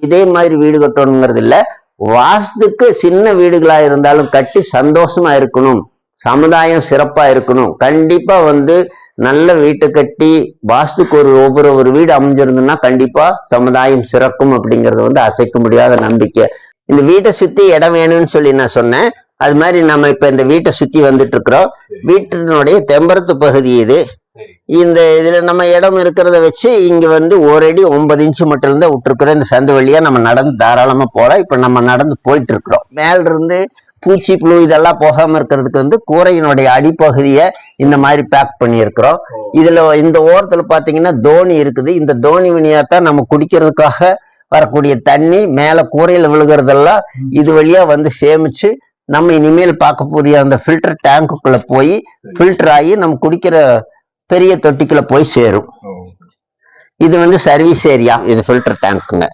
இதே மாதிரி வீடு கட்டணுங்கிறது இல்ல. வாஸ்துக்கு சின்ன வீடுகளா இருந்தாலும் கட்டி சந்தோஷமா இருக்கணும், சமுதாயம் சிறப்பா இருக்கணும். கண்டிப்பா நல்ல வீட்டை கட்டி வாஸ்துக்கு ஒவ்வொரு வீடு அமைஞ்சிருந்ததுன்னா கண்டிப்பா சமுதாயம் சிறக்கும் அப்படிங்கறது அசைக்க முடியாத நம்பிக்கை. இந்த வீட்டை சுத்தி இடம் வேணும்னு சொல்லி நான் சொன்னேன். அது மாதிரி நம்ம இப்ப இந்த வீட்டை சுத்தி வந்துட்டு இருக்கிறோம். வீட்டினுடைய தெம்பரத்து பகுதி இது. இந்த இதுல நம்ம இடம் இருக்கிறத வச்சு இங்க 1 அடி 9 இன்ச்சு மட்டும் இருந்தா விட்டுருக்குறோம். இந்த சந்து வழியா நம்ம நடந்து தாராளமா போலாம். இப்ப நம்ம நடந்து போயிட்டு இருக்கிறோம். மேல இருந்து பூச்சி புழு இதெல்லாம் போகாம இருக்கிறதுக்கு கூரையினுடைய அடிப்பகுதியை இந்த மாதிரி பேக் பண்ணி இருக்கிறோம். இதுல இந்த ஓரத்துல பாத்தீங்கன்னா தோணி இருக்குது. இந்த தோணி வழியாத்தான் நம்ம குடிக்கிறதுக்காக வரக்கூடிய தண்ணி மேல கூரையில விழுகிறதெல்லாம் இது வழியா சேமிச்சு நம்ம இனிமேல் பார்க்கக்கூடிய அந்த ஃபில்டர் டேங்குக்குள்ள போய் ஃபில்டர் ஆகி நம்ம குடிக்கிற பெரிய தொட்டிக்குள்ள போய் சேரும். இது சர்வீஸ் ஏரியா, இது ஃபில்டர் டேங்க்குங்க.